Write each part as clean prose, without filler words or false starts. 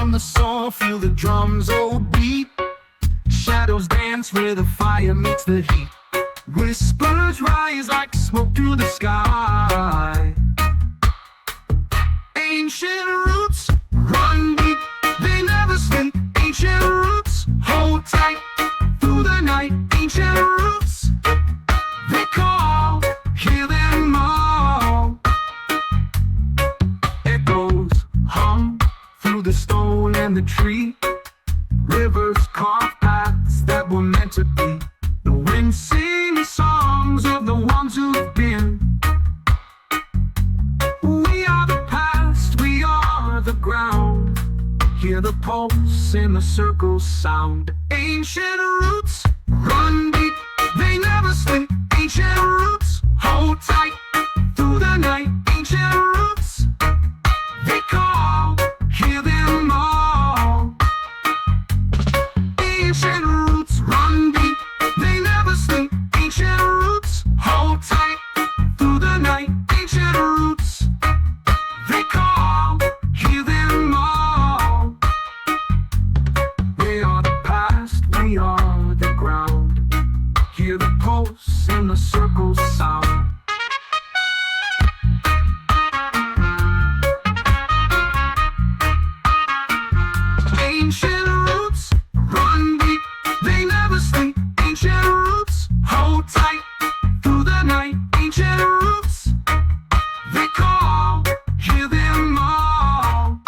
on the song, feel the drums oh beat. Shadows dance where the fire meets the heat. Whispers rise like smoke through the sky. Ancient roots run deep, they never sleep. Ancient roots hold tight through the night. Ancient roots, they call, hear them all. Echoes hum through the stone and the tree. Rivers carve paths that were meant to be. The wind sings songs of the ones who've been. We are the past, we are the ground. Hear the pulse in the circle's sound. Ancient roots run deep, they never sleep. Ancient roots hold tight through the night. Ancient roots, they call, hear them all. Ancient roots run deep, they never sleep. Ancient roots hold tight through the night. Ancient roots, they call, hear them all. We are the past, we are the ground. Hear the pulse in the circle's sound. Ancient roots run deep, they never sleep. Ancient roots hold tight through the night. Ancient roots, they call, hear them all.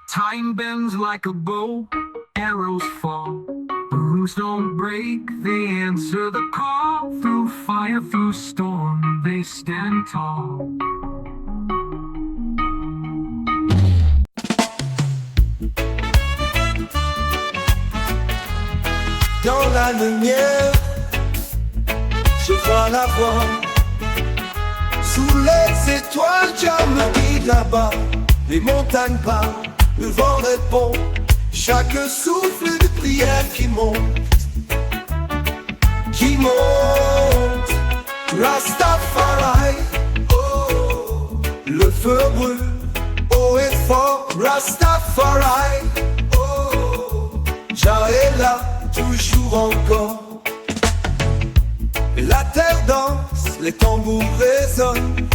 Time bends like a bow, arrows fall. The roots don't break, they answer the call. Through fire, through storm, they stand tall. Dans la lumière, je vois la voie. Sous les étoiles, Dieu me guide là-bas. Les montagnes parlent, le vent répond. Chaque souffle de prière qui monte. Rastafari, oh, le feu brûle, haut et fort. Rastafari, oh, Jah est là, toujours encore. Et la terre danse, les tambours résonnent.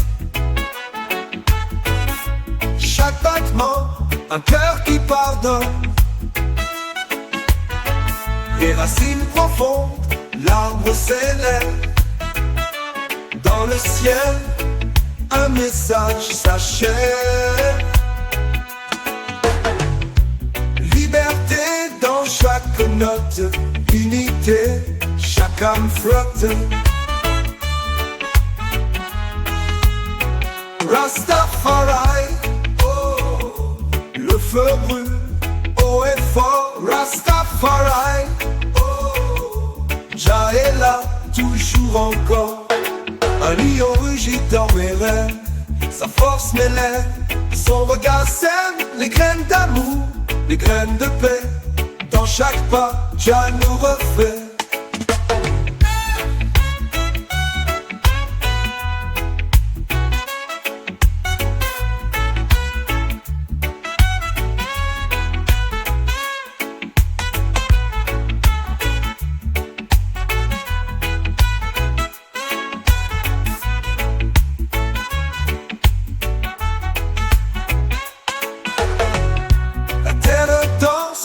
Chaque battement, un cœur qui pardonne. Les racines profondes, l'arbre s'élève. Dans le ciel, un message s'achève. Liberté dans chaque note, unité, chaque âme flotte. Rastafari, oh, le feu brûle, haut et fort. Rastafari, oh, Jah est là, toujours encore. Un lion rugit dans mes rêves, sa force m'élève. Son regard sème les graines d'amour, les graines de paix. Dans chaque pas, Jah nous refait.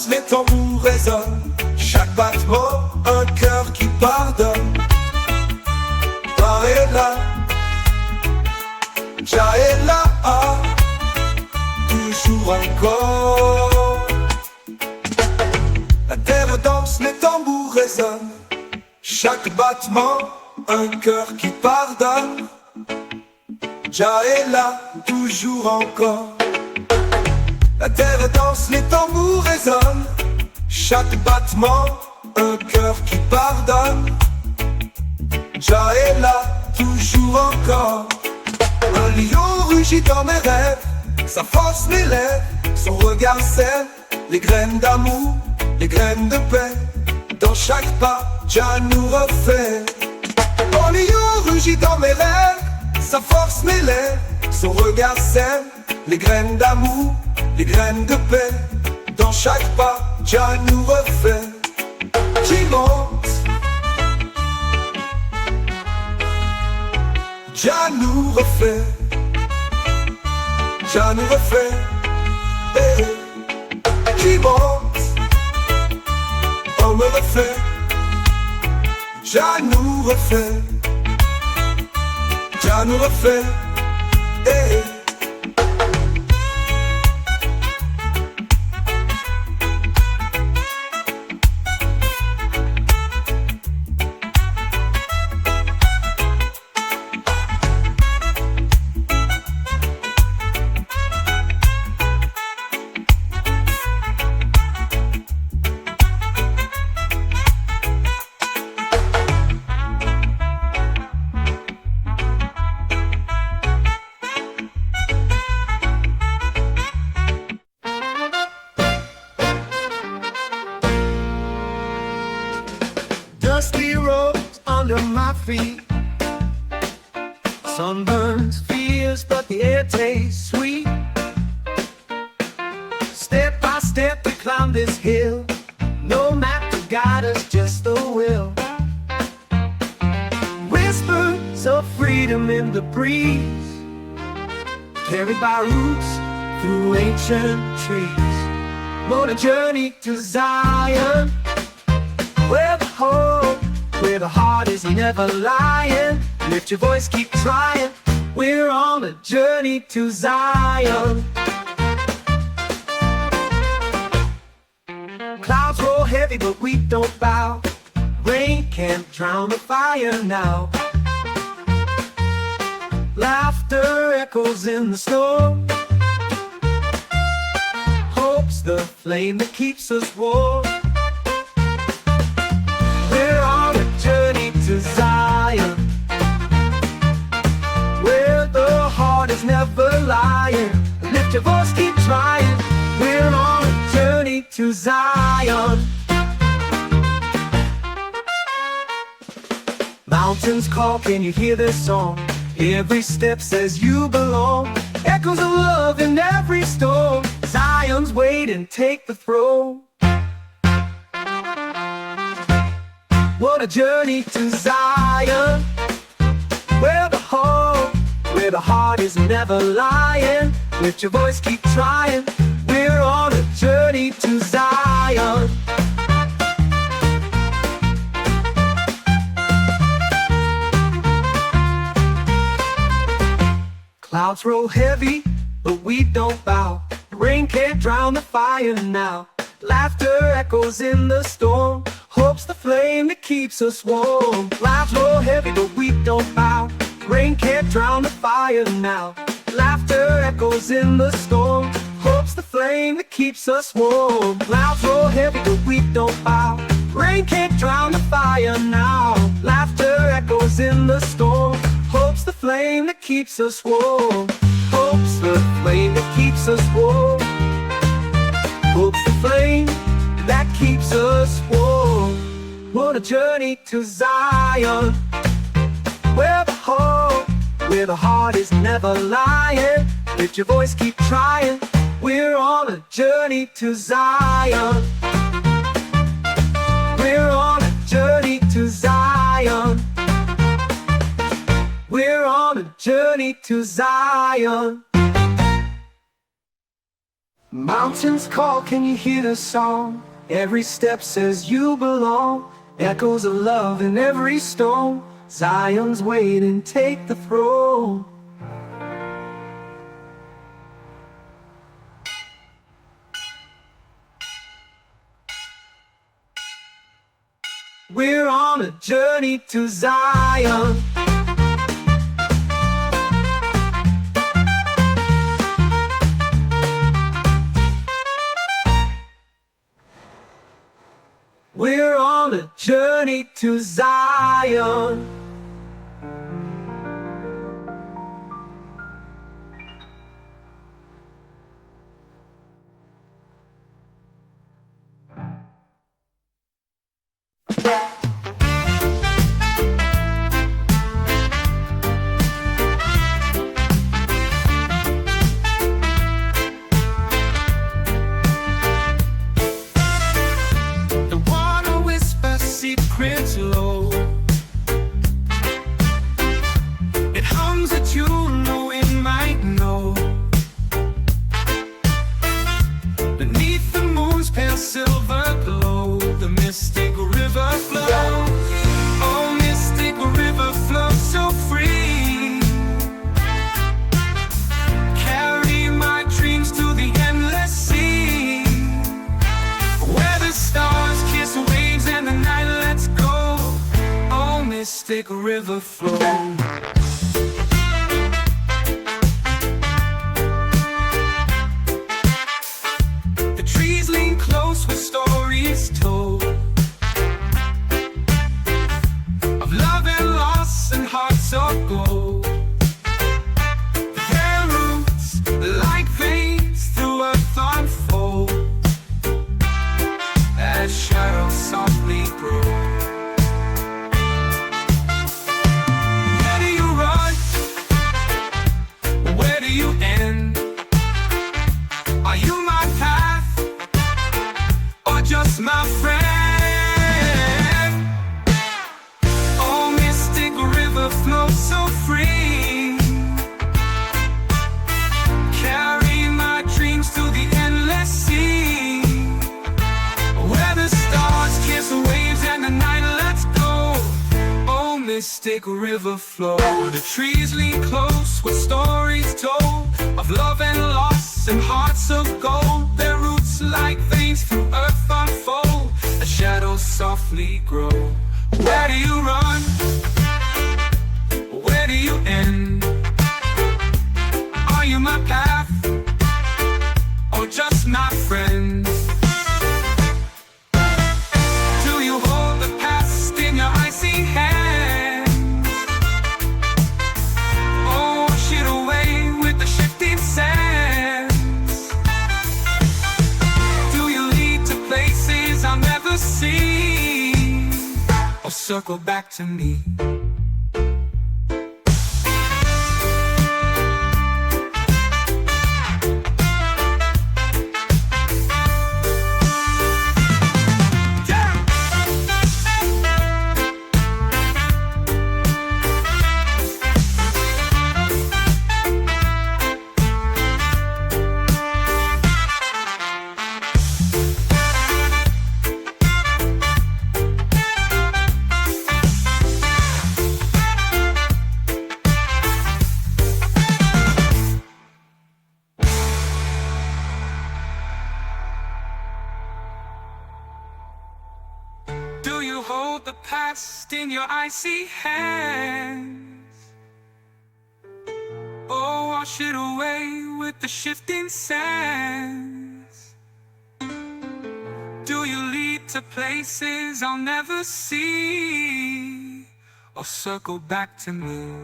Les tambours résonnent, chaque battement, un cœur qui pardonne. Jah est là, Jah est là, ah, toujours encore. La terre danse, les tambours résonnent, chaque battement, un cœur qui pardonne. Jah est là, toujours encore. La terre danse, les tambours résonnent. Chaque battement, un cœur qui pardonne. Jah est là, toujours encore. Un lion rugit dans mes rêves, sa force m'élève, son regard sème les graines d'amour, les graines de paix. Dans chaque pas, Jah nous refait. Oh, lion rugit dans mes rêves, sa force m'élève, son regard sème, les graines d'amour, les graines de paix. Dans chaque pas, Jah nous refait. Qui monte, Jah nous refait, Jah nous refait. Eh, qui monte, on me refait, Jah nous refait, Jah nous refait. Eh. Dusty roads under my feet, sunburns fierce but the air tastes sweet. Step by step we climb this hill, no map to guide us, just the will. Whispers of freedom in the breeze, carried by roots through ancient trees. On a journey to Zion, where the heart is never lying. Lift your voice, keep trying. We're on a journey to Zion. Clouds roll heavy, but we don't bow. Rain can't drown the fire now. Laughter echoes in the storm. Hope's the flame that keeps us warm. To Zion, where the heart is never lying. Lift your voice, keep trying. We're on a journey to Zion. Mountains call, can you hear this song? Every step says you belong. Echoes of love in every storm. Zion's waiting, take the throne. What a journey to Zion, where the heart is never lying. Lift your voice, keep trying. We're on a journey to Zion. Clouds roll heavy, but we don't bow. Rain can't drown the fire now. Laughter echoes in the storm. Hope's the flame that keeps us warm. Clouds roll heavy, but we don't bow. Rain can't drown the fire now. Laughter echoes in the storm. Hope's the flame that keeps us warm. Clouds roll heavy, but we don't bow. Rain can't drown the fire now. Laughter echoes in the storm. Hope's the flame that keeps us warm. Hope's the flame that keeps us warm. Hope's the flame that keeps us warm. What a journey to Zion, where the heart is never lying. Lift your voice, keep trying. We're on a journey to Zion. We're on a journey to Zion. We're on a journey to Zion. Mountains call, can you hear the song? Every step says you belong. Echoes of love in every stone. Zion's waiting, take the throne. We're on a journey to Zion. We're on a journey to Zion. The water whispers secrets low. It hums a tune no one might know. Beneath the moon's pale silver glow, the mystic river flows. Oh, mystic river flows so free. Carry my dreams to the endless sea, where the stars kiss waves and the night lets go. Oh, mystic river flow. The trees lean close with stories told of love and loss and hearts of gold. Their roots like veins through earth unfold as shadows softly grow. Where do you run? Where do you end? Are you my path or just my friend? Oh, mystic river flows so free. Carry my dreams to the endless sea, where the stars kiss waves and the night lets go. Oh, mystic river flow. The trees lean close with stories told of love and loss and hearts of gold. Their roots like veins through earth unfold as shadows softly grow. Where do you run? Where do you end? Are you my path or just my friend? Do you hold the past in your icy hand? Oh, wash it away with the shifting sands. Do you lead to places I'll never see, or circle back to me? Do you hold the past in your icy hands, or wash it away with the shifting sands? Do you lead to places I'll never see, or circle back to me?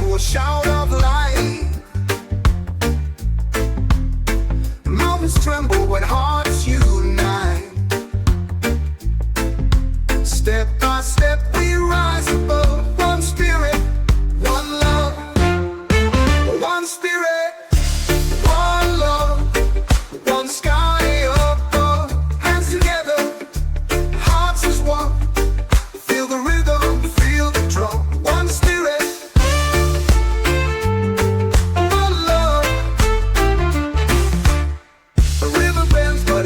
A shout of light. Mountains tremble when hearts unite. Step by step we rise above. One spirit, one love. One spirit, one love. One sky above. Hands together, hearts as one. Feel the rhythm, feel the drum. One spirit, but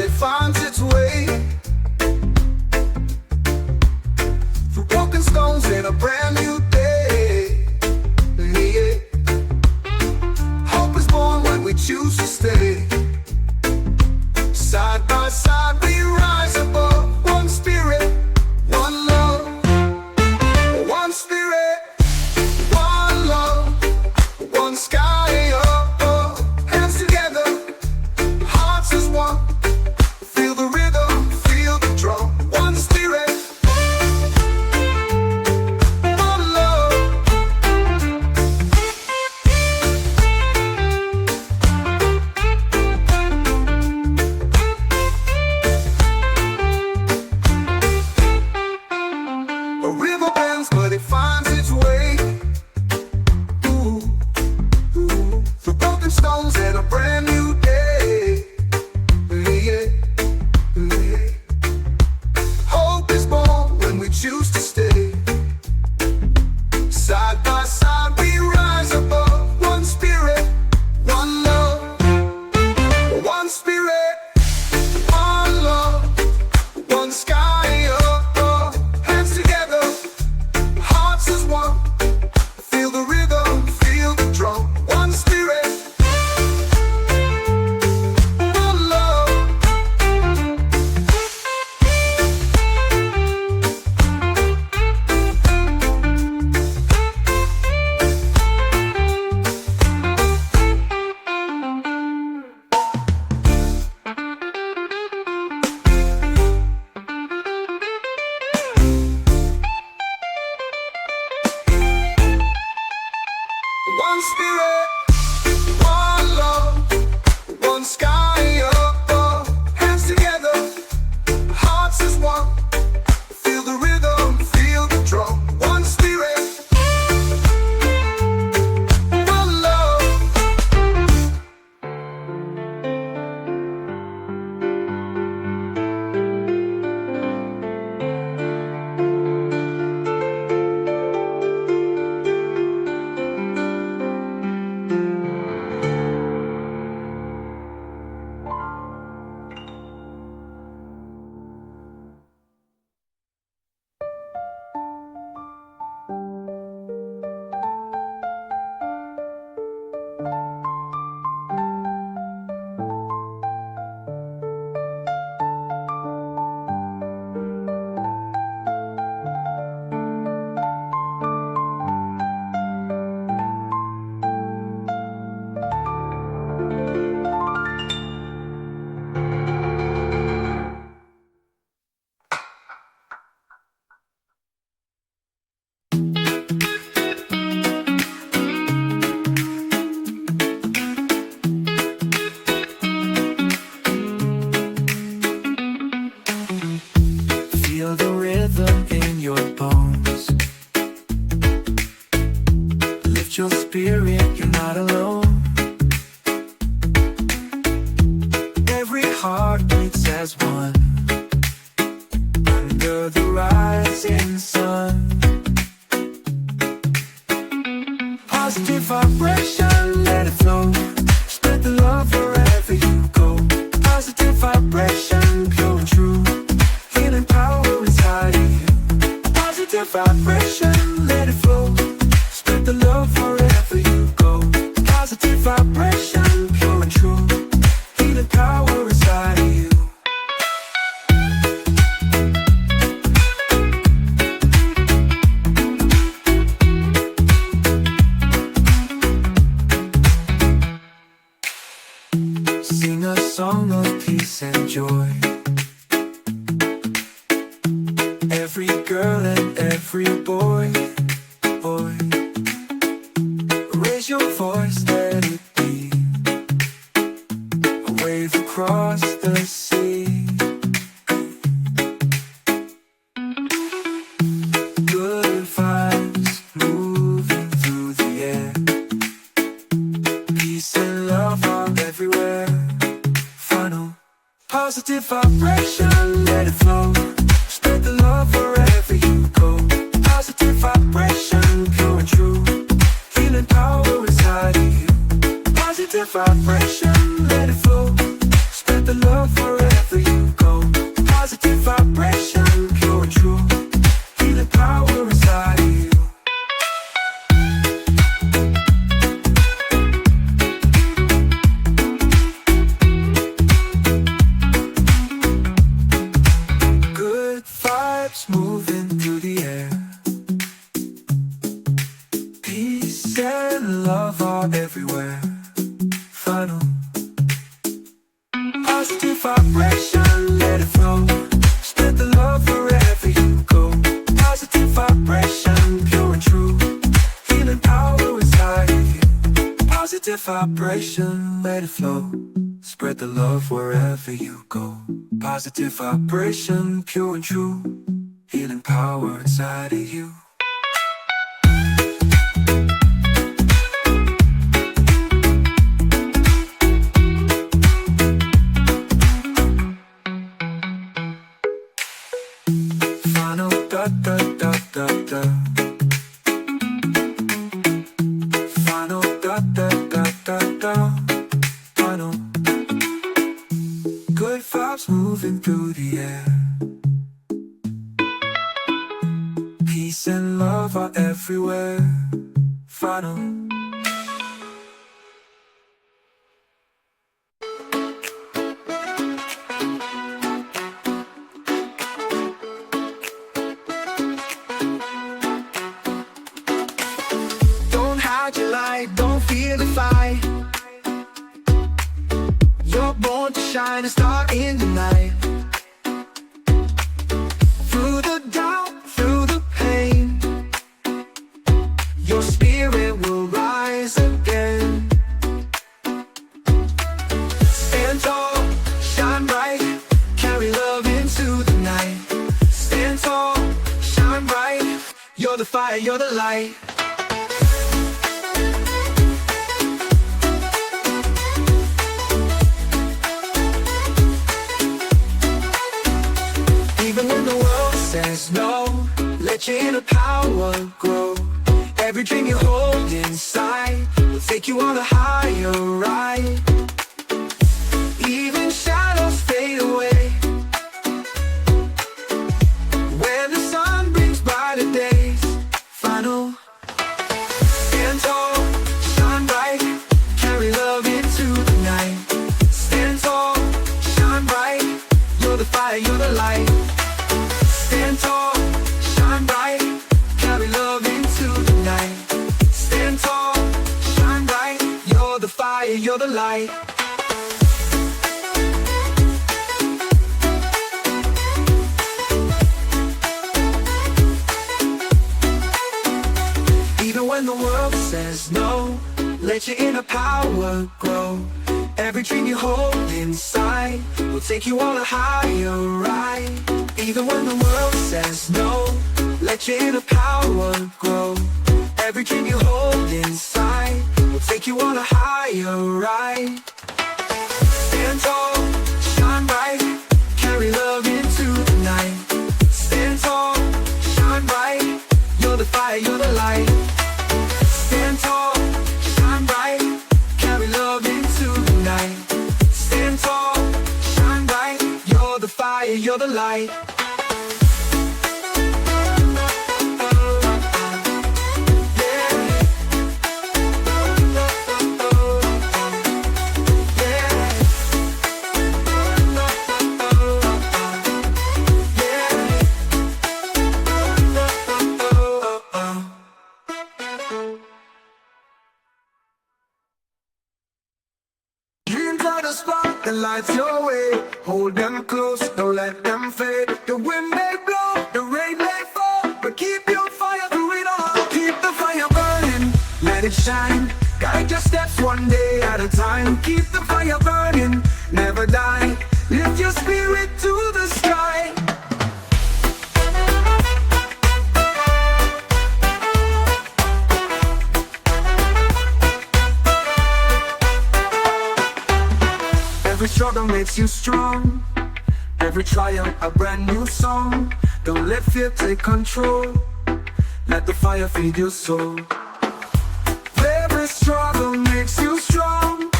spirit. One love, one sky above. Hands together, hearts as one. Feel the rhythm, feel the drum. One spirit, one love. Feel the rhythm in your bones. Lift your spirit, you're not alone. Every heart beats as one under the rising sun. Positive vibration, let it flow. Spread the love wherever you go. Positive vibration, pure and true. Healing power inside of you. Positive vibration, let it flow. Spread the love wherever you go. Positive vibration, pure and true. Healing power inside of you. Sing a song of peace and joy. Every girl and every boy, boy. Raise your voice, let it be a wave across the sea. Good vibes moving through the air. Peace and love are everywhere. Funnel positive vibration, let it flow. Spread the love wherever you go. Positive vibration, pure and true. Healing power inside of you. Positive vibration, let it flow. Spread the love wherever you go. Positive vibration, pure and true. Healing power inside of you. Good vibes moving through the air. Peace and love are everywhere. Final positive vibration, let it flow. Spread the love wherever you go. Positive vibration, pure and true. Healing power inside of you. Positive vibration, let it flow. Spread the love wherever you go. Positive vibration, pure and true. Healing power inside of you. Final da da da da da. Final da da da da da. Final. Good vibes moving through the air. Peace and love are everywhere. Final. Don't hide your light, don't fear the fight. You're born to shine a star in the night. Through the doubt, through the pain, your spirit will rise again. fire, you're the light. Even when the world says no, let your inner power grow. Every dream you hold inside will take you on a higher ride. Even shadows fade away when the sun brings brighter days. Final. Stand tall, shine bright, carry love into the night. Stand tall, shine bright, you're the fire, you're the light. Stand tall, shine bright, carry love into the night. Stand tall, shine bright, you're the fire, you're the light. Even when the world says no, let your inner power grow. Every dream you hold inside will take you on a higher ride. Even when the world says no, let your inner power grow. Every dream you hold inside will take you on a higher ride. Stand tall, shine bright, carry love into the night. Stand tall, shine bright, you're the fire, you're the light. Stand tall, shine bright, carry love into the night. Stand tall, shine bright, you're the fire, you're the light. Spark the lights your way. Hold them close, don't let them fade. The wind may blow, the rain may fall, but keep your fire through it all. Keep the fire burning, let it shine. Guide your steps one day at a time. Keep the fire burning, never die. Lift your spirit to the sky. Every struggle makes you strong. Every trial a brand new song. Don't let fear take control. Let the fire feed your soul. Every struggle makes you strong.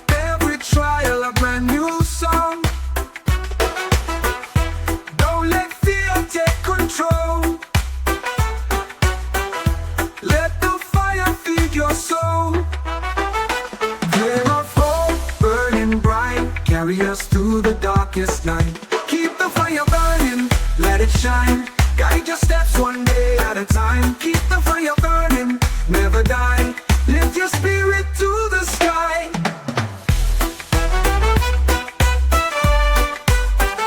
Every trial a brand new song. Don't let fear take control. Let the fire feed your soul. Carry us through the darkest night. Keep the fire burning, let it shine. Guide your steps one day at a time. Keep the fire burning, never die. Lift your spirit to the sky.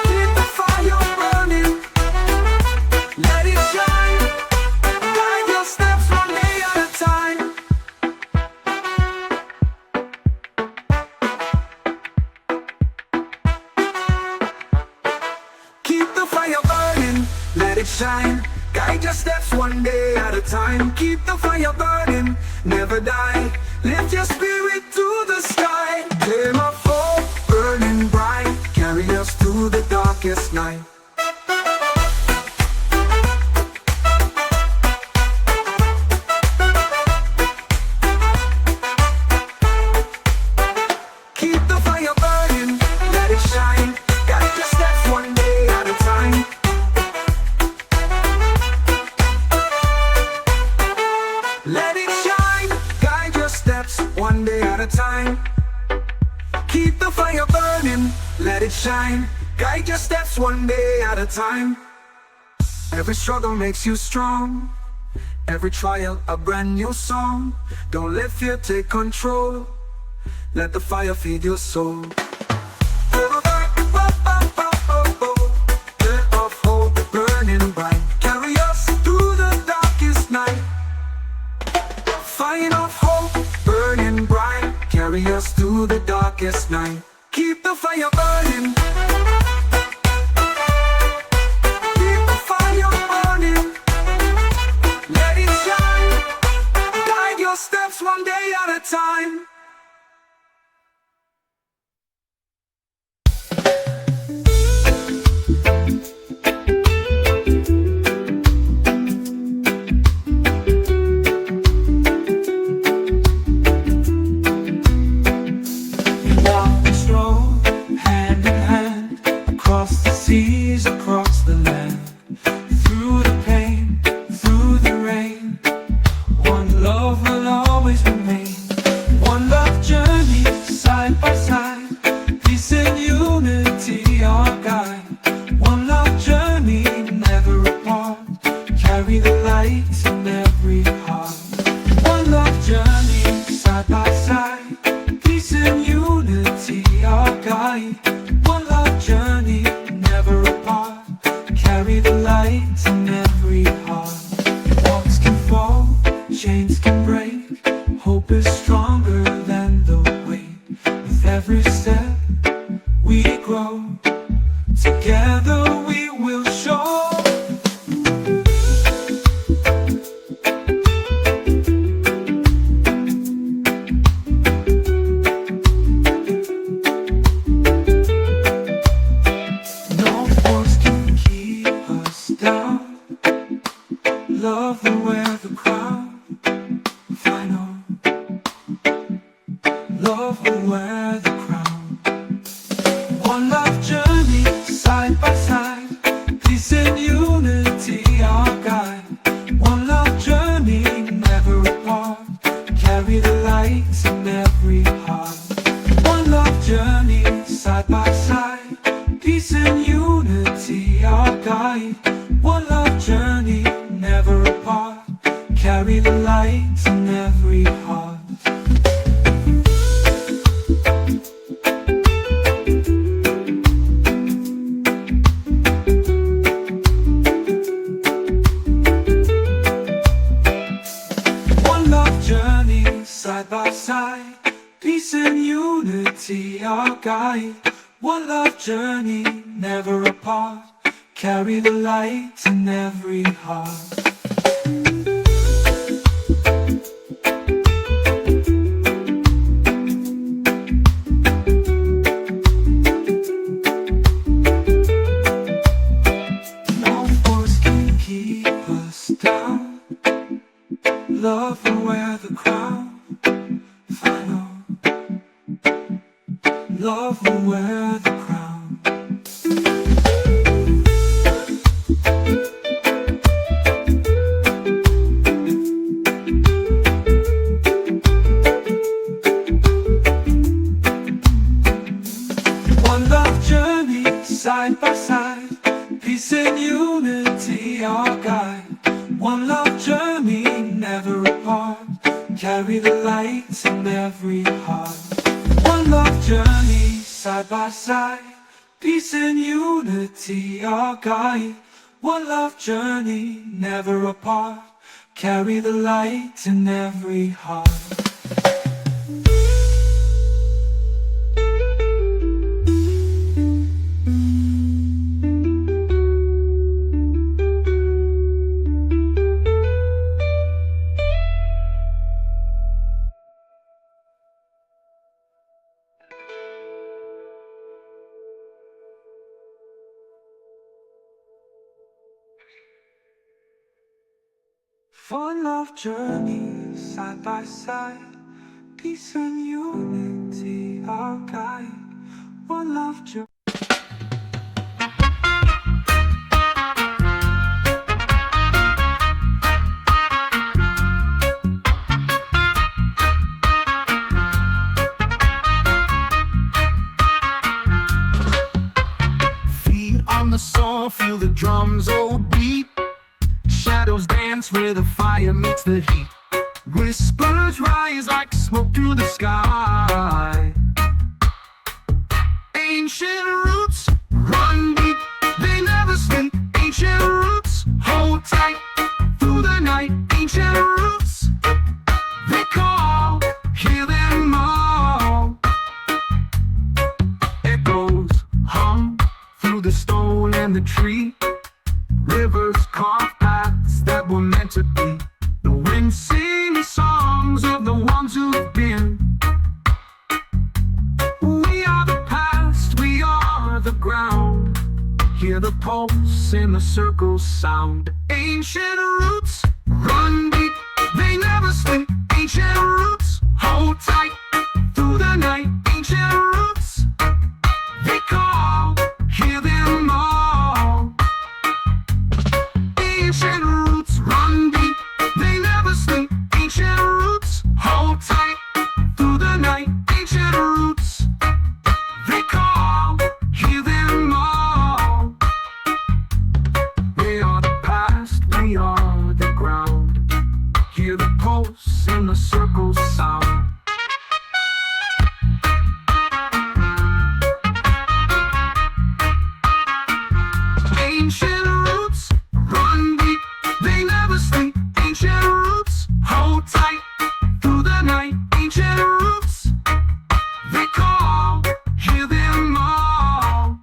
Keep the fire burning, let it shine. Guide your steps one day at a time. Let it shine, guide your steps one day at a time. Keep the fire burning, never die. Lift your spirit to the sky. Flame of hope, burning bright, carry us through the darkest night. Keep the fire burning, let it shine. Guide your steps one day at a time. Let it shine, guide your steps one day at a time. Keep the fire burning, let it shine. Guide your steps one day at a time. Every struggle makes you strong. Every trial a brand new song. Don't let fear take control. Let the fire feed your soul. Of hope burning bright, carry us through the darkest night. Fire of hope burning bright, carry us through the darkest night. Keep the fire burning. Keep the fire burning. our steps one day at a time. Across the land, through the pain, through the rain, one love will always remain. One love journey, side by side, peace and unity our guide. One love journey, never apart, carry the light in every heart. One love journey, side by side, peace and unity our guide. One love journey, never apart, carry the light in every heart. Walls can fall, chains can break, hope is stronger than the weight. With every step we grow, together we will show. Love will wear the crown, final. Love will wear the crown. One love journey, side by side, peace and unity our guide. One love journey, never apart, carry the light in every heart. One love journey, side by side, peace and unity our guide. One love journey, never apart, carry the light in every heart. One love journey, side by side, peace and unity our guide. One love journey, never apart, carry the light in every heart. No force can keep us down. Love will wear the crown, final. Love will wear the crown. One love journey, side by side, peace and unity our guide. One love journey, never apart, carry the light in every heart. One love journey, side by side, peace and unity our guide. One love journey, never apart, carry the light in every heart. One love journey, side by side, peace and unity our guide. One love journey. Feet on the soil, feel the drums oh beat. Shadows dance where the fire meets the heat. Whispers rise like smoke through the sky. Ancient roots run deep, they never sleep. Ancient roots hold tight through the night. Ancient roots, they call, hear them all. Echoes hum through the stone and the tree. Rivers carve paths that were meant to be. The wind sings songs pulse in the circle's sound. Ancient roots run deep, they never sleep. Ancient roots hold tight through the night. Ancient roots, they call, hear them all. Ancient roots run deep, they never sleep. Ancient roots hold tight through the night. Ancient roots, they call, hear them all. We are the past, we are the ground. Hear the pulse in the circle's sound. Ancient roots run deep, they never sleep. Ancient roots hold tight through the night. Ancient roots, they call, hear them all.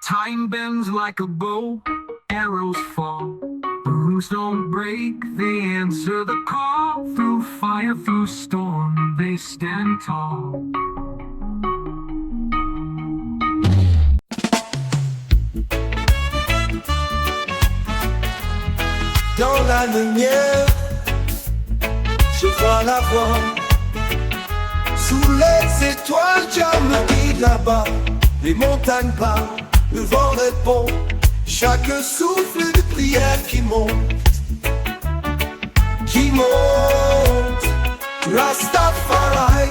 Time bends like a bow, arrows fall. The roots don't break, they answer the call. Through fire, through storm, they stand tall. Dans la lumière, je vois la voie. Sous les étoiles, Dieu me guide là-bas. Les montagnes parlent, le vent répond. Chaque souffle de prière qui monte. Rastafari,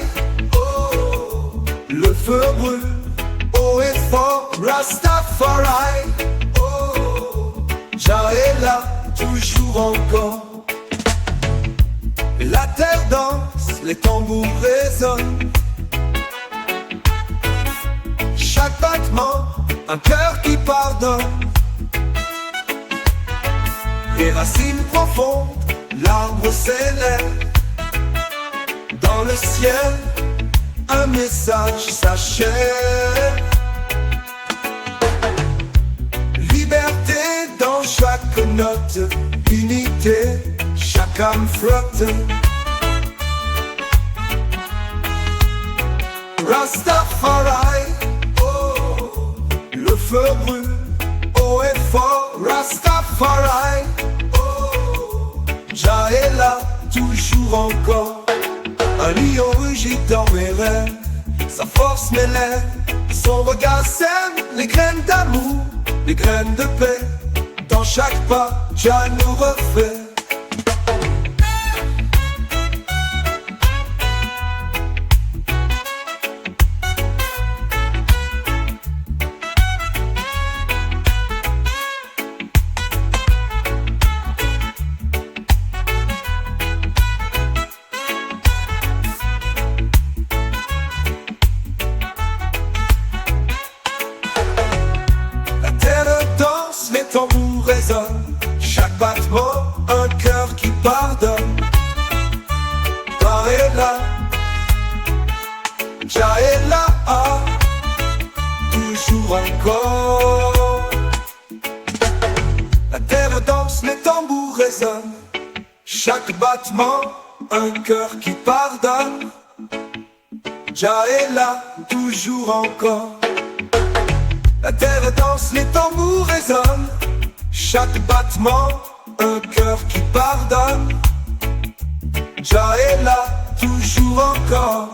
oh, le feu brûle, haut et fort. Rastafari, oh, Jah est là, toujours encore. La terre danse, les tambours résonnent. Chaque battement, un cœur qui pardonne. Les racines profondes, l'arbre s'élève. Dans le ciel, un message s'achève. Liberté dans chaque note, unité, chaque âme flotte. Rastafari, oh, le feu brûle, haut et fort. Rastafari, oh, Jah est là, toujours encore. Un lion rugit dans mes rêves, sa force m'élève, son regard sème les graines d'amour, les graines de paix. Dans chaque pas, Jah nous refait. Les tambours résonnent, chaque battement, un cœur qui pardonne. Jah est là, Jah est là, ah, toujours encore. La terre danse, les tambours résonnent, chaque battement, un cœur qui pardonne. Jah est là, toujours encore. La terre danse, les tambours résonnent. Chaque battement, un cœur qui pardonne. Jah est là, toujours encore.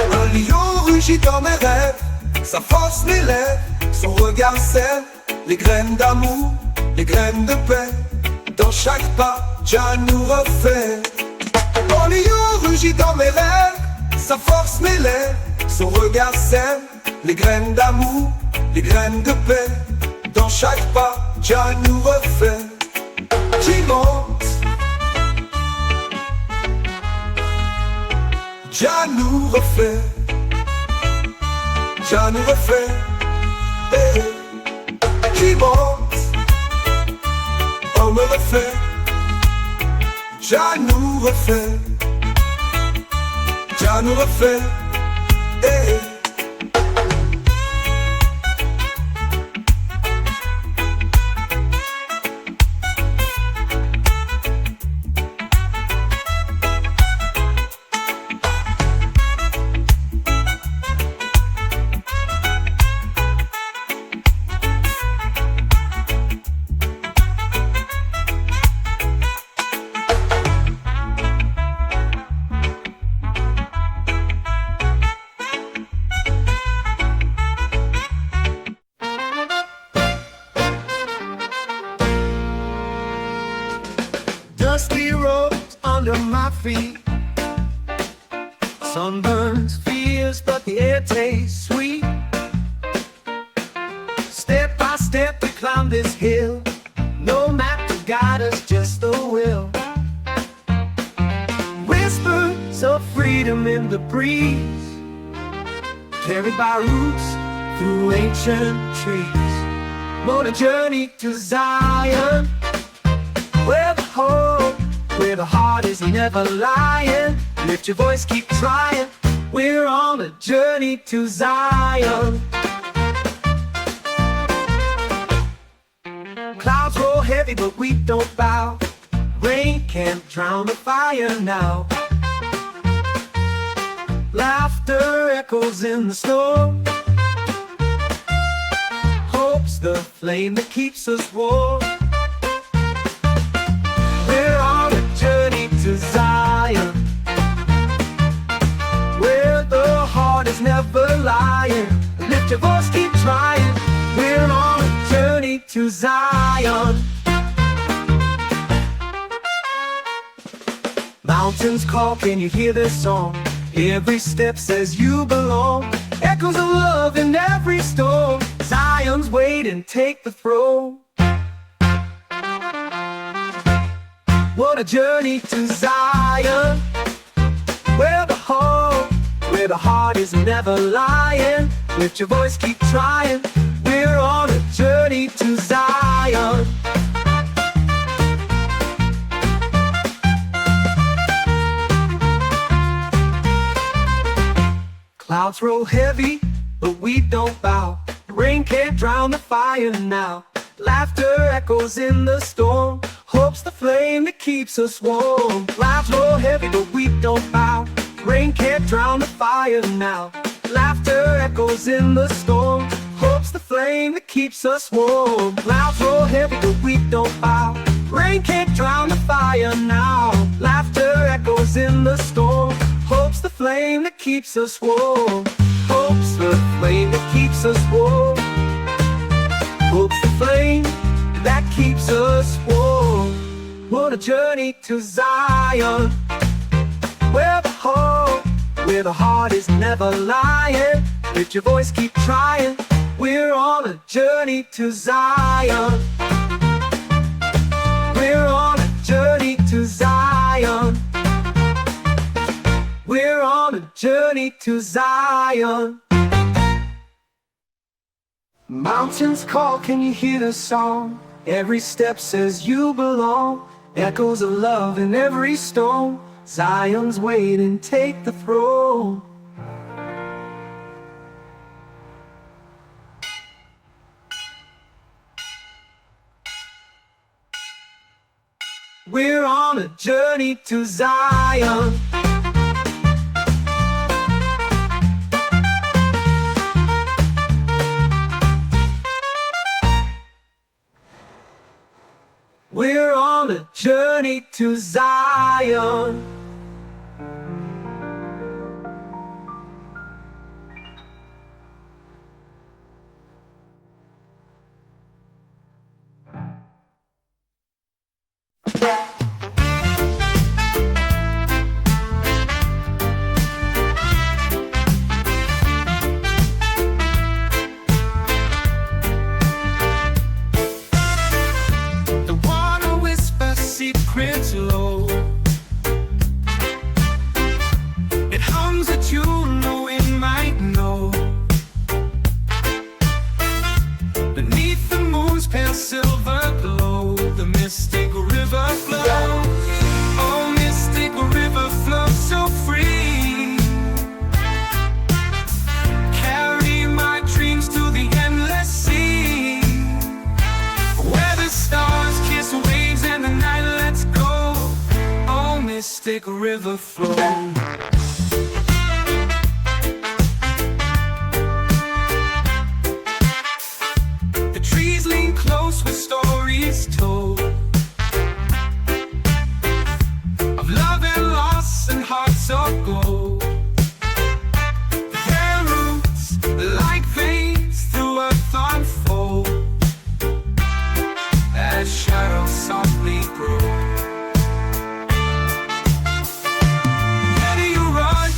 Un lion rugit dans mes rêves, sa force m'élève, son regard sème les graines d'amour, les graines de paix. Dans chaque pas, Jah nous refait. Un lion rugit dans mes rêves, sa force m'élève, son regard sème les graines d'amour, les graines de paix. Dans chaque pas, Jah nous refait. Qui monte, Jah nous refait. Jah nous refait. Hey. Qui monte, on me refait. Jah nous refait. Jah nous refait. Hey. sun burns fierce, but the air tastes sweet. Step by step we climb this hill. No map to guide us, just the will. Whispers of freedom in the breeze, carried by roots through ancient trees. On a journey to Zion, where the heart is never lying. Lift your voice, keep trying. We're on a journey to Zion. Clouds roll heavy, but we don't bow. Rain can't drown the fire now. Laughter echoes in the storm. Hope's the flame that keeps us warm. We're on a journey to Zion, where the heart is never lying. Lift your voice, keep trying. We're on a journey to Zion. Mountains call, can you hear this song? Every step says you belong. Echoes of love in every storm. Zion's waiting, take the throne. What a journey to Zion, where the heart is never lying. Lift your voice, keep trying. We're on a journey to Zion. Clouds roll heavy, but we don't bow. Rain can't drown the fire now. Laughter echoes in the storm. Hope's the flame that keeps us warm. Clouds roll heavy, but we don't bow. Rain can't drown the fire now. Laughter echoes in the storm. Hope's the flame that keeps us warm. Clouds roll heavy, but we don't bow. Rain can't drown the fire now. Laughter echoes in the storm. Hope's the flame that keeps us warm. Hope's the flame that keeps us warm. Hope's the flame that keeps us warm. What a journey to Zion, where the heart is never lying. Lift your voice, keep trying. We're on a journey to Zion. We're on a journey to Zion. We're on a journey to Zion. Mountains call, can you hear the song? Every step says you belong. Echoes of love in every stone. Zion's waiting, take the throne. We're on a journey to Zion. We're on a journey to Zion. Secrets low. It hums a tune no one might know. Beneath the moon's pale silver glow, the mystic river flows. Oh, mystic river flows so free. Carry my dreams to the endless sea, where the stars kiss waves and the night lets go. Oh, mystic river flow. The trees lean close with stories told of love and loss and hearts of gold. Their roots like veins through earth unfold, as shadows softly grow. Whether you run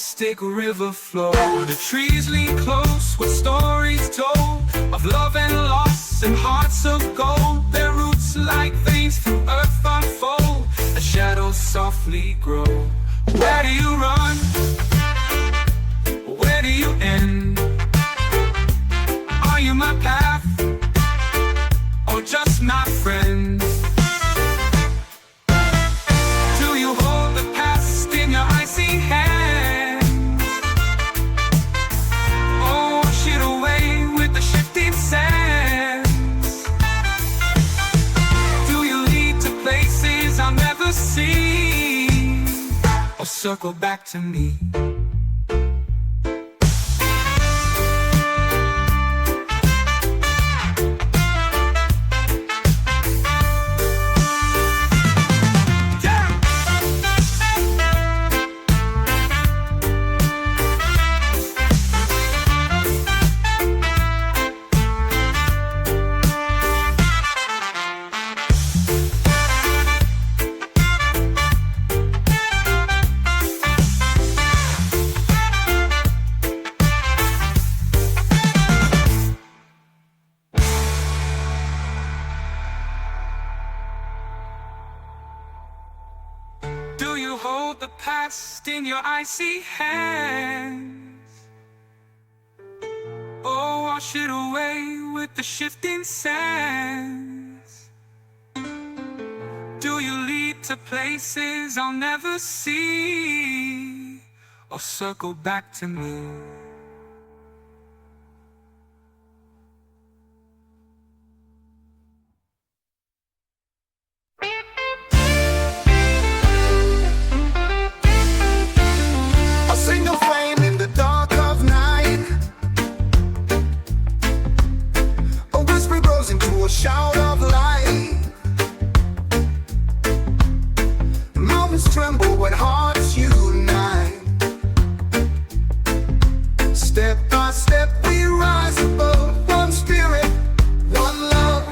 mystic river flow. The trees lean close with stories told of love and loss and hearts of gold. Their roots like veins through earth unfold as shadows softly grow. Where do you run? Where do you end? Are you my path or just my friend? Do you hold the past in your icy hand? Or wash it away with the shifting sands? Do you lead to places I'll never see, or circle back to me? Do you hold the past in your icy hands, or wash it away with the shifting sands? Do you lead to places I'll never see, or circle back to me? Shout of light. Mountains tremble when hearts unite. Step by step we rise above. One spirit, one love.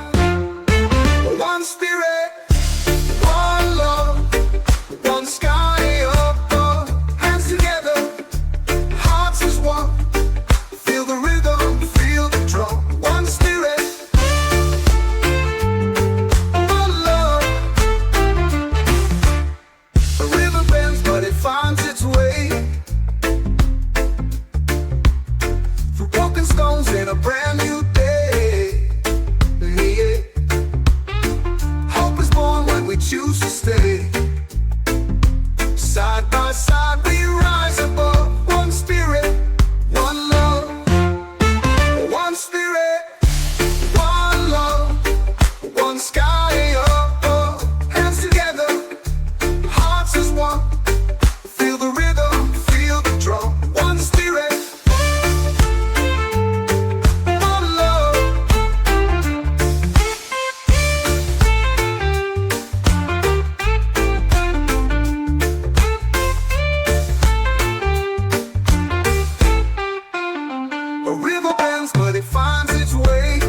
One spirit, one love. One sky above. Hands together, hearts as one. Feel the rhythm, feel the drum. One spirit. Finds its way through broken stones in a brand new day. Yeah. Hope is born when we choose to stay. Side by side we rise above. One spirit, one love. One spirit, one love. One sky above. Hands together, hearts as one. Feel the rhythm, feel the drum. One spirit, one love. A river bends, but it finds its way.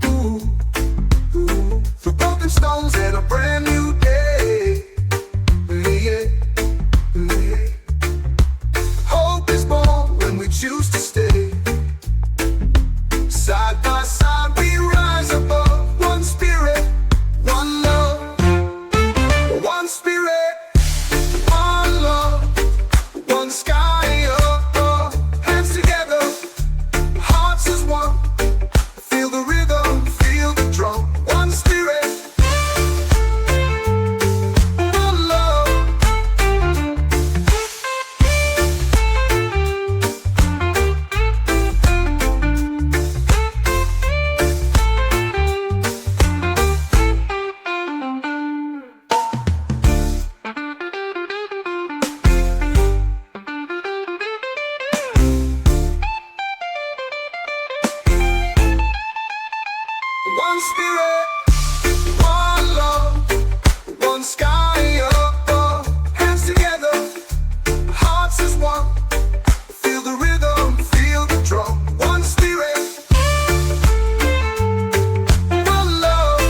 Ooh, ooh. Through broken stones and a brand new day. Yeah. Hope is born when we choose to stay. Side by side we rise above. One spirit, one love. One spirit, one love. One sky above. Hands together, hearts as one. Feel the rhythm, feel the drum. One spirit, one love. One spirit, one love. One sky above. Hands together, hearts as one. Feel the rhythm, feel the drum. One spirit, one love.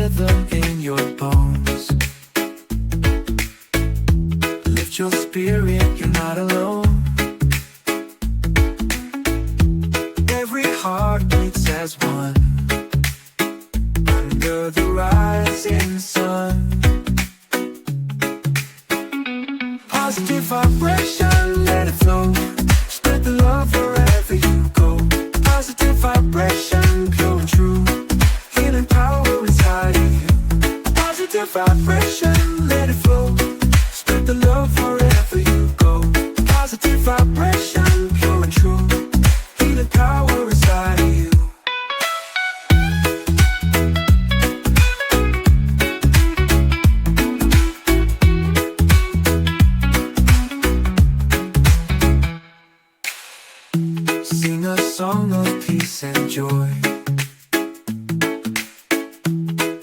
rhythm in your bones. Lift your spirit, you're not alone. Every heart beats as one under the rising sun. Positive vibration, let it flow. Spread the love wherever you go. Positive vibration, pure and true. Healing power inside of you. Positive vibration, let it flow. Spread the love wherever you go. Positive vibration, pure and true. Healing power inside of you. Sing a song of peace and joy.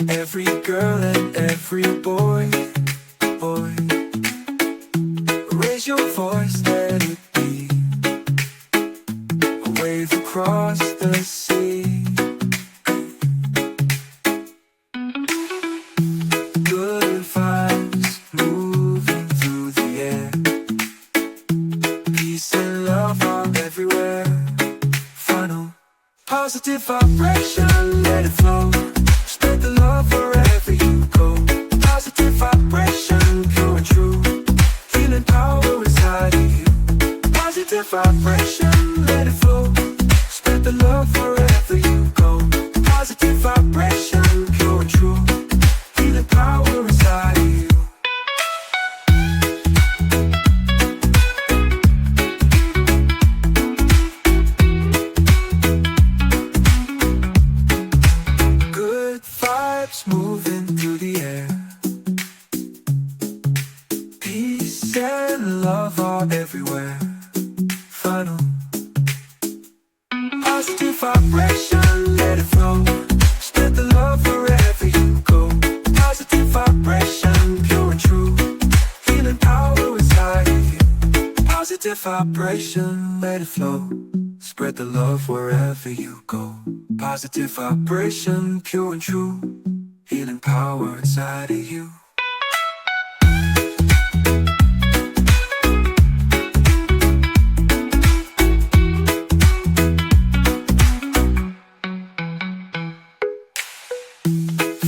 Every girl and every boy, raise your voice, let it be a wave across the sea. Good vibes moving through the air. Peace and love are everywhere. Funnel positive vibration, let it flow. Spread the love wherever you go. Positive vibration, pure and true. Healing power inside of you. Positive vibration, let it flow. Spread the love wherever you go. Positive vibration, pure and true. Healing power inside of you. Good vibes moving through the air. Peace and love are everywhere. Funnel positive vibration, let it flow. Spread the love wherever you go. Positive vibration, pure and true. Healing power inside of you. Positive vibration, let it flow. Spread the love wherever you go. Positive vibration, pure and true. Healing power inside of you.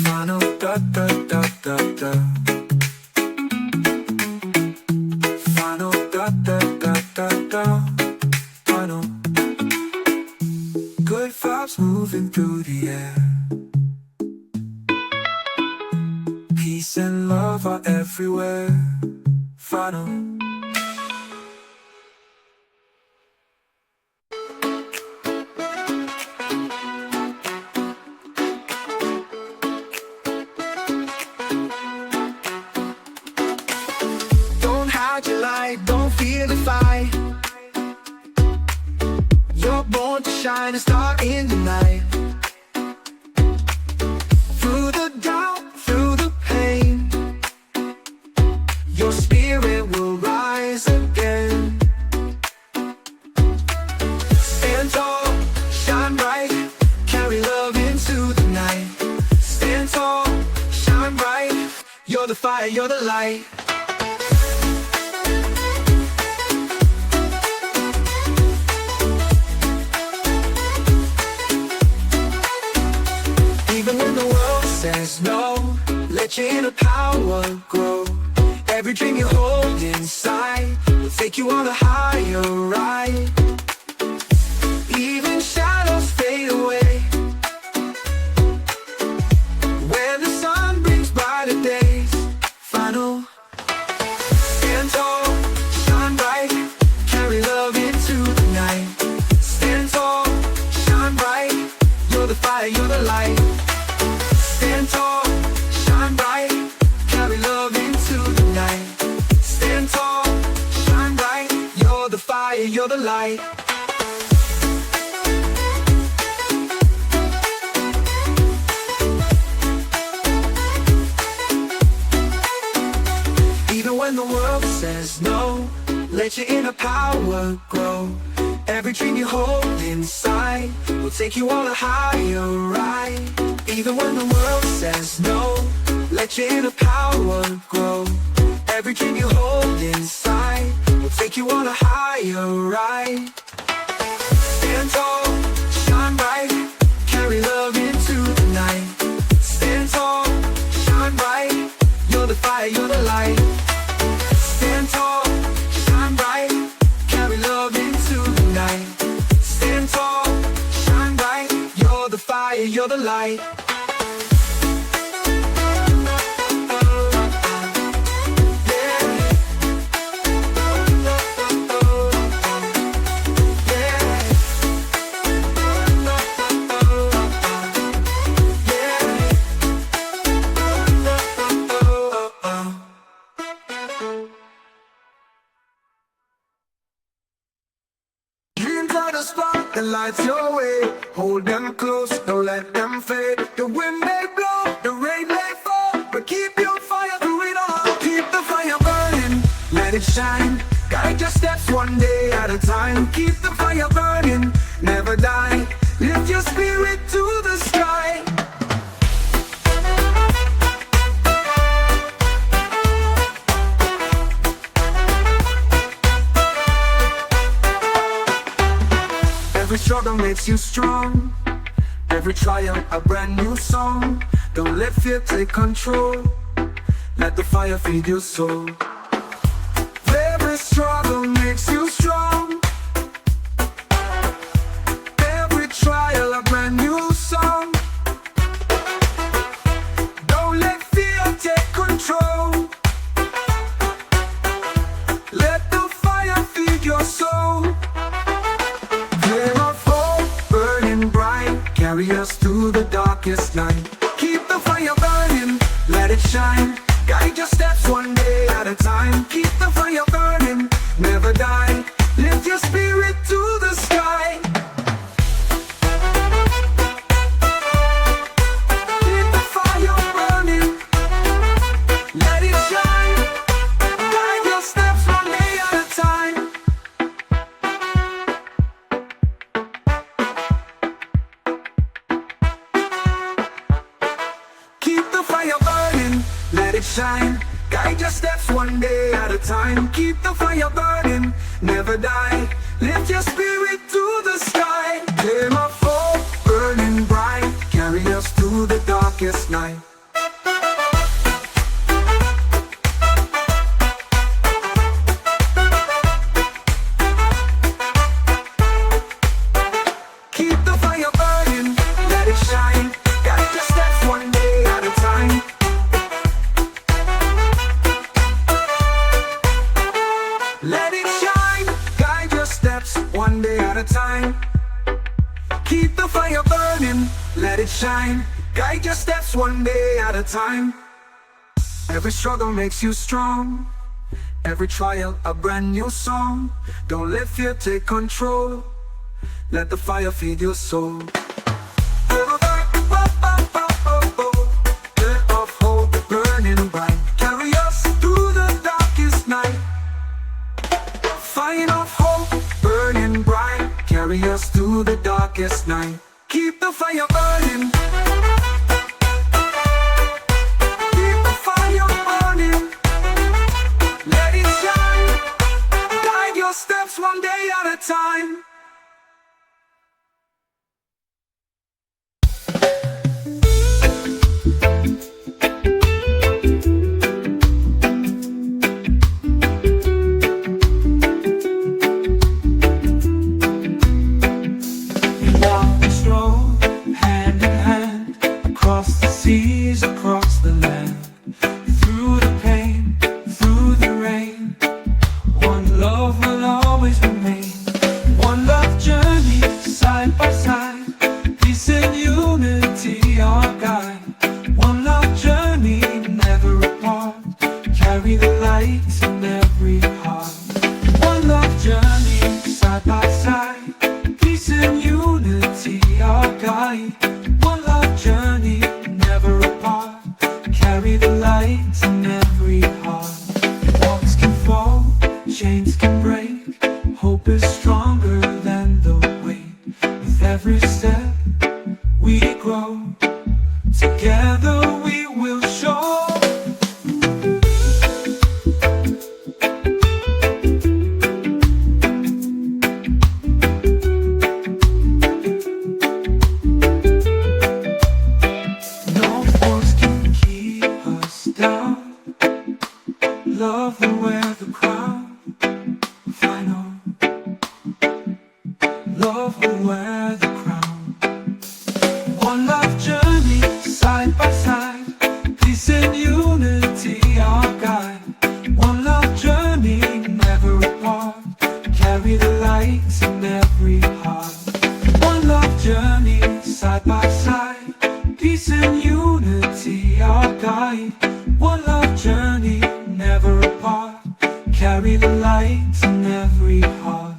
Final da da da da da. Final da da da da da. Final. Good vibes moving through the air. Peace and love are everywhere. Final. Don't hide your light, don't fear the fight. You're born to shine a star in the night. Through the doubt, through the pain, your spirit will rise again. Stand tall, shine bright, carry love into the night. Stand tall, shine bright, you're the fire, you're the light. Even when the world says no, let your inner power grow. Every dream you hold inside will take you on a higher ride. Even shadows fade away when the sun brings brighter days. Final. Stand tall, shine bright, carry love into the night. Stand tall, shine bright, you're the fire, you're the light. Stand tall, shine bright, carry love into the night. Stand tall, shine bright, you're the fire, you're the light. Even when the world says no, let your inner power grow. Every dream you hold inside will take you on a higher ride. Even when the world says no, let your inner power grow. Every dream you hold inside will take you on a higher ride. Stand tall, shine bright, carry love into the night. Stand tall, shine bright, you're the fire, you're the light. Stand tall, shine bright, carry love into the night. Stand tall, shine bright, you're the fire, you're the light. Spark that lights your way. Hold them close, don't let them fade. The wind may blow, the rain may fall, but keep your fire through it all. Keep the fire burning, let it shine. Guide your steps one day at a time. Keep the fire burning, never die. Lift your spirit to the sky. Every struggle makes you strong. Every trial a brand new song. Don't let fear take control. Let the fire feed your soul. Every struggle makes you strong. Every trial a brand new song. Don't let fear take control. Let the fire feed your soul. Carry us through the darkest night. Keep the fire burning, let it shine. Guide your steps one day at a time. Keep the fire burning, never die. Lift your spirit to the sky. Keep the fire burning, let it shine. Guide your steps one day at a time. Keep the fire burning, let it shine. Guide your steps one day at a time. Keep the fire burning, never die. Lift your spirit to the sky. Flame of hope, burning bright. Carry us through the darkest night. Keep the fire burning, let it shine. Guide your steps one day at a time. Let it shine, guide your steps one day at a time. Keep the fire burning, let it shine. Guide your steps one day at a time. Every struggle makes you strong. Every trial a brand new song. Don't let fear take control. Let the fire feed your soul. Burning bright, carry us through the darkest night. Fire of hope, burning bright, carry us through the darkest night. Keep the fire burning. Keep the fire burning, let it shine. Guide your steps one day at a time. Across the land, through the pain, through the rain, one love will always remain. One love journey, side by side, peace and unity our guide. One love journey, never apart, carry the light in every heart. One love journey, side by side, peace and unity our guide. One love journey, never apart, carry the light in every heart. Walls can fall, chains can break, hope is stronger than Love will wear the crown. Final. Love will wear the crown. One love journey, side by side. Peace and unity, our guide. One love journey, never apart. Carry the lights in every heart. One love journey, side by side. Peace and unity, our guide. One love journey, never apart. Carry the lights in every heart.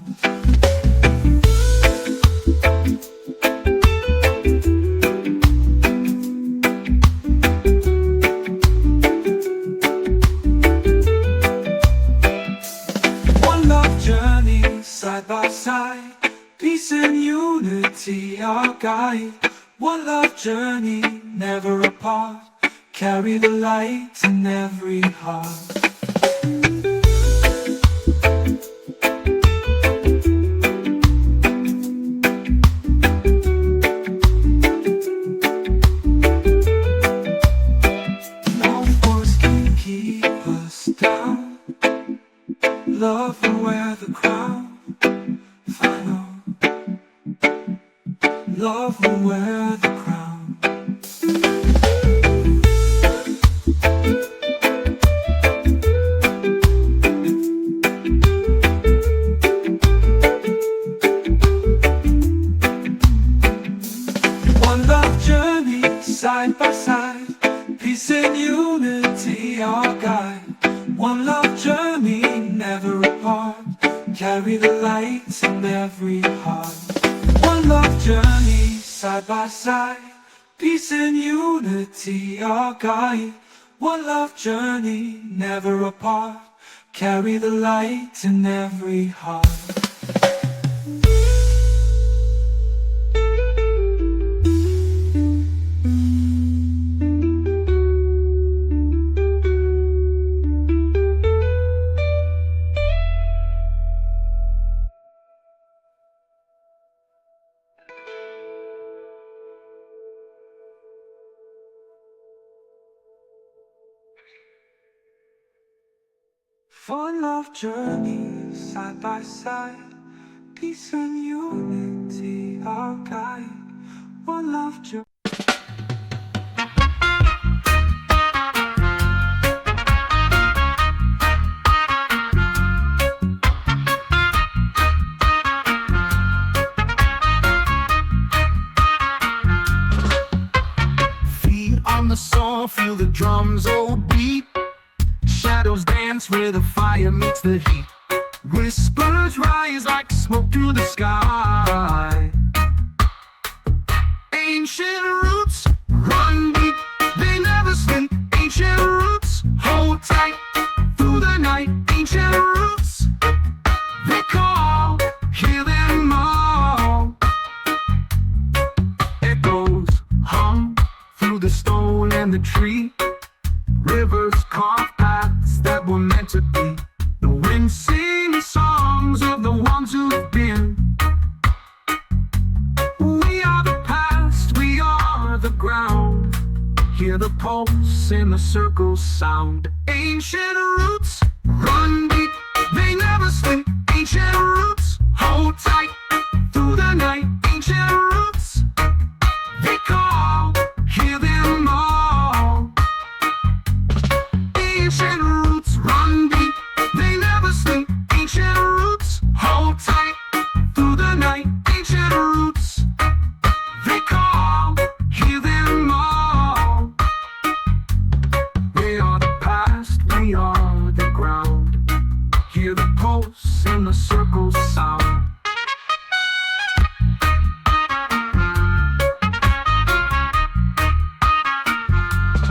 One love journey, side by side. Peace and unity, our guide. One love journey, never apart. Carry the light in every heart. No force can keep us down. Love will wear the crown. Final. Love will wear the crown. One love journey, side by side. Peace and unity, our guide. One love journey, never apart. Carry the lights in every heart. One love journey, side by side. Peace and unity, our guide. One love journey, never apart. Carry the light in every heart. One love journey, side by side. Peace and unity, our guide. One love journey. Feet on the saw, feel the drums oh beat. Shadows dance where the fire meets the heat. Whispers rise like smoke through the sky. Ancient roots run deep, they never sleep. Ancient roots hold tight through the night. Ancient roots, they call, hear them all. Echoes hum through the stone and the tree. Rivers carve paths that were meant to be. The wind sings songs of the ones who've been. We are the past, we are the ground. Hear the pulse in the circles sound. Ancient roots run deep, they never sleep. Ancient roots hold tight through the night. Ancient roots, they call, hear them all. Ancient roots run deep, they never sleep. Ancient roots hold tight through the night. Ancient roots, they call, hear them all. We are the past, we are the ground. Hear the pulse in the circles sound.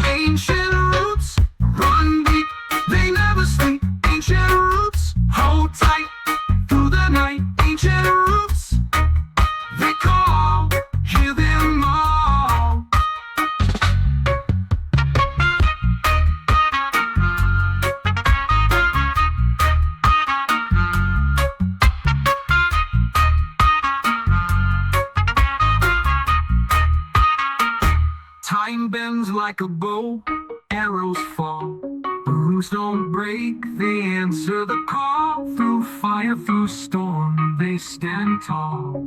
Ancient roots run deep, they never sleep. Ancient roots hold tight through the night. Ancient roots, they call, hear them all. Time bends like a bow, arrows fall. The roots don't break, they answer the call. Through fire, through storm, they stand tall.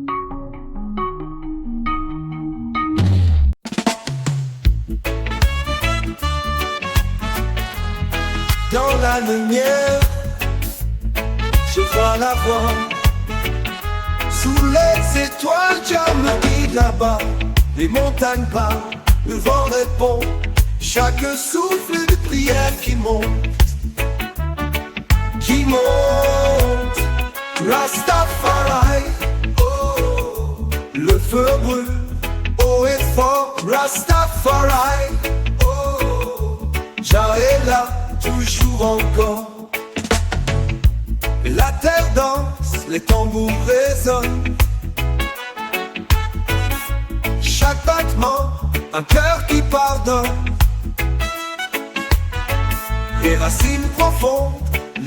Dans la lumière, je vois la voie. Sous les étoiles, Dieu me guide là-bas. Les montagnes parlent, le vent répond. Chaque souffle de prière qui monte. Rastafari, oh, le feu brûle, haut et fort. Rastafari, oh, Jah est là, toujours encore. La terre danse, les tambours résonnent. Chaque battement, un cœur qui pardonne. Les racines profondes,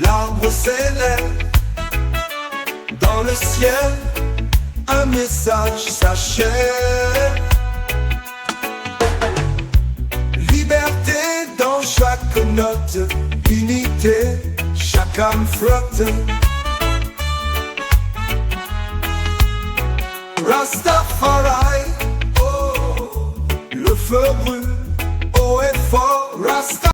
l'arbre s'élève. Dans le ciel, un message s'achève. Liberté dans chaque note, unité, chaque âme flotte. Rastafari, oh, le feu brûle, haut et fort. Rastafari.